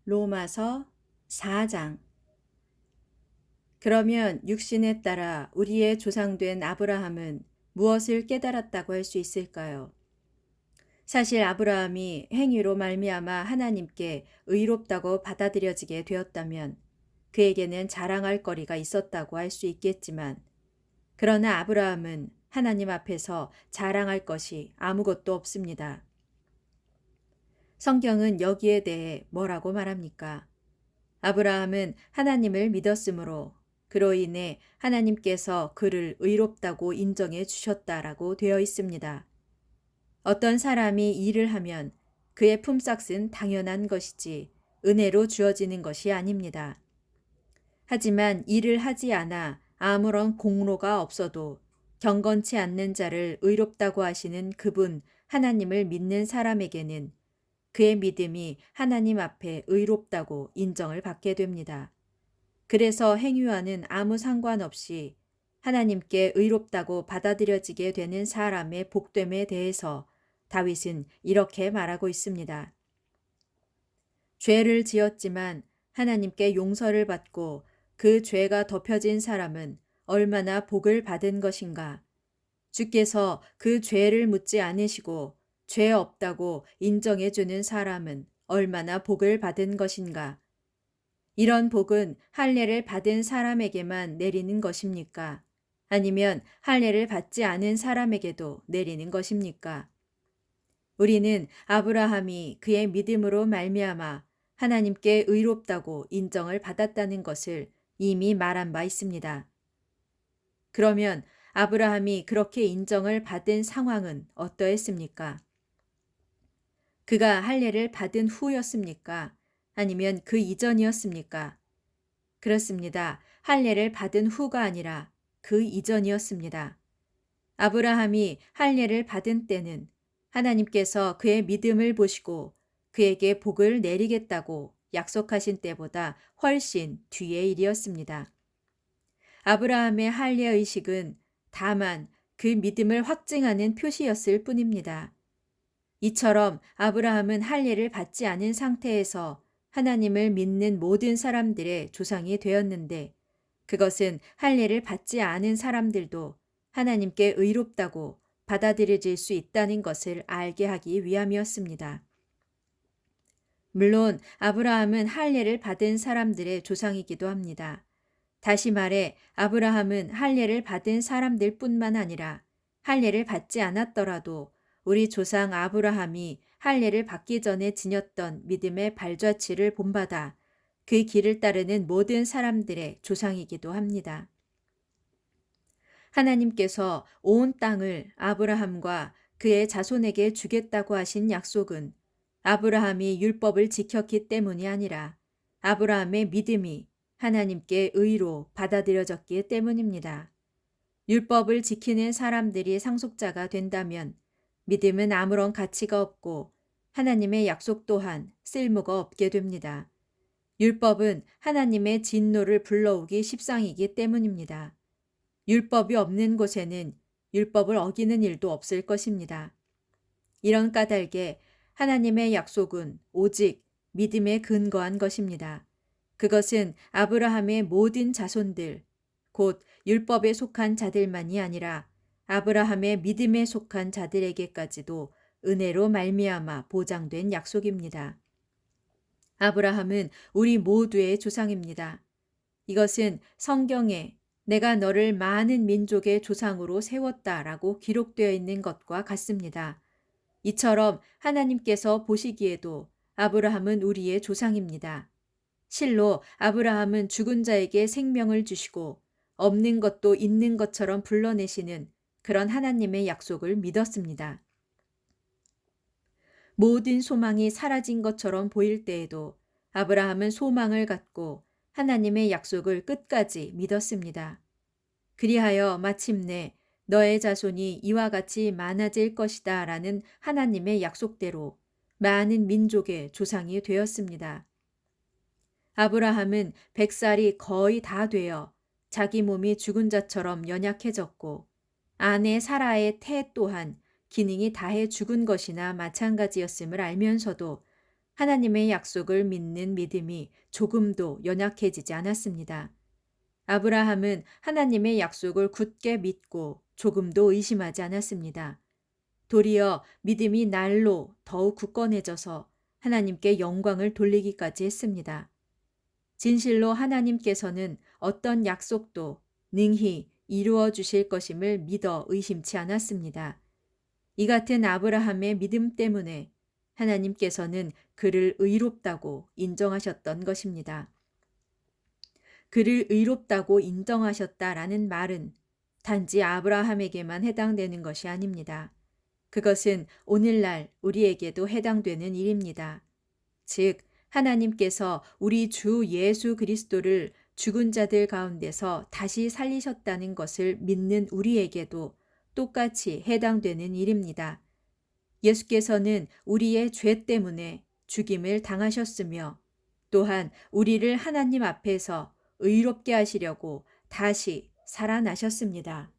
로마서 4장. 그러면 육신에 따라 우리의 조상된 아브라함은 무엇을 깨달았다고 할 수 있을까요? 사실 아브라함이 행위로 말미암아 하나님께 의롭다고 받아들여지게 되었다면 그에게는 자랑할 거리가 있었다고 할 수 있겠지만, 그러나 아브라함은 하나님 앞에서 자랑할 것이 아무것도 없습니다. 성경은 여기에 대해 뭐라고 말합니까? 아브라함은 하나님을 믿었으므로 그로 인해 하나님께서 그를 의롭다고 인정해 주셨다라고 되어 있습니다. 어떤 사람이 일을 하면 그의 품삯은 당연한 것이지 은혜로 주어지는 것이 아닙니다. 하지만 일을 하지 않아 아무런 공로가 없어도 경건치 않는 자를 의롭다고 하시는 그분 하나님을 믿는 사람에게는 그의 믿음이 하나님 앞에 의롭다고 인정을 받게 됩니다. 그래서 행위와는 아무 상관없이 하나님께 의롭다고 받아들여지게 되는 사람의 복됨에 대해서 다윗은 이렇게 말하고 있습니다. 죄를 지었지만 하나님께 용서를 받고 그 죄가 덮여진 사람은 얼마나 복을 받은 것인가. 주께서 그 죄를 묻지 않으시고 죄 없다고 인정해 주는 사람은 얼마나 복을 받은 것인가. 이런 복은 할례를 받은 사람에게만 내리는 것입니까? 아니면 할례를 받지 않은 사람에게도 내리는 것입니까? 우리는 아브라함이 그의 믿음으로 말미암아 하나님께 의롭다고 인정을 받았다는 것을 이미 말한 바 있습니다. 그러면 아브라함이 그렇게 인정을 받은 상황은 어떠했습니까? 그가 할례를 받은 후였습니까? 아니면 그 이전이었습니까? 그렇습니다. 할례를 받은 후가 아니라 그 이전이었습니다. 아브라함이 할례를 받은 때는 하나님께서 그의 믿음을 보시고 그에게 복을 내리겠다고 약속하신 때보다 훨씬 뒤의 일이었습니다. 아브라함의 할례 의식은 다만 그 믿음을 확증하는 표시였을 뿐입니다. 이처럼 아브라함은 할례를 받지 않은 상태에서 하나님을 믿는 모든 사람들의 조상이 되었는데, 그것은 할례를 받지 않은 사람들도 하나님께 의롭다고 받아들여질 수 있다는 것을 알게 하기 위함이었습니다. 물론 아브라함은 할례를 받은 사람들의 조상이기도 합니다. 다시 말해 아브라함은 할례를 받은 사람들뿐만 아니라 할례를 받지 않았더라도 우리 조상 아브라함이 할례를 받기 전에 지녔던 믿음의 발자취를 본받아 그 길을 따르는 모든 사람들의 조상이기도 합니다. 하나님께서 온 땅을 아브라함과 그의 자손에게 주겠다고 하신 약속은 아브라함이 율법을 지켰기 때문이 아니라 아브라함의 믿음이 하나님께 의로 받아들여졌기 때문입니다. 율법을 지키는 사람들이 상속자가 된다면 믿음은 아무런 가치가 없고 하나님의 약속 또한 쓸모가 없게 됩니다. 율법은 하나님의 진노를 불러오기 십상이기 때문입니다. 율법이 없는 곳에는 율법을 어기는 일도 없을 것입니다. 이런 까닭에 하나님의 약속은 오직 믿음에 근거한 것입니다. 그것은 아브라함의 모든 자손들, 곧 율법에 속한 자들만이 아니라 아브라함의 믿음에 속한 자들에게까지도 은혜로 말미암아 보장된 약속입니다. 아브라함은 우리 모두의 조상입니다. 이것은 성경에 내가 너를 많은 민족의 조상으로 세웠다라고 기록되어 있는 것과 같습니다. 이처럼 하나님께서 보시기에도 아브라함은 우리의 조상입니다. 실로 아브라함은 죽은 자에게 생명을 주시고 없는 것도 있는 것처럼 불러내시는 그런 하나님의 약속을 믿었습니다. 모든 소망이 사라진 것처럼 보일 때에도 아브라함은 소망을 갖고 하나님의 약속을 끝까지 믿었습니다. 그리하여 마침내 너의 자손이 이와 같이 많아질 것이다 라는 하나님의 약속대로 많은 민족의 조상이 되었습니다. 아브라함은 100살이 거의 다 되어 자기 몸이 죽은 자처럼 연약해졌고 아내 사라의 태 또한 기능이 다해 죽은 것이나 마찬가지였음을 알면서도 하나님의 약속을 믿는 믿음이 조금도 연약해지지 않았습니다. 아브라함은 하나님의 약속을 굳게 믿고 조금도 의심하지 않았습니다. 도리어 믿음이 날로 더욱 굳건해져서 하나님께 영광을 돌리기까지 했습니다. 진실로 하나님께서는 어떤 약속도 능히 이루어 주실 것임을 믿어 의심치 않았습니다. 이 같은 아브라함의 믿음 때문에 하나님께서는 그를 의롭다고 인정하셨던 것입니다. 그를 의롭다고 인정하셨다라는 말은 단지 아브라함에게만 해당되는 것이 아닙니다. 그것은 오늘날 우리에게도 해당되는 일입니다. 즉, 하나님께서 우리 주 예수 그리스도를 죽은 자들 가운데서 다시 살리셨다는 것을 믿는 우리에게도 똑같이 해당되는 일입니다. 예수께서는 우리의 죄 때문에 죽임을 당하셨으며 또한 우리를 하나님 앞에서 의롭게 하시려고 다시 살아나셨습니다.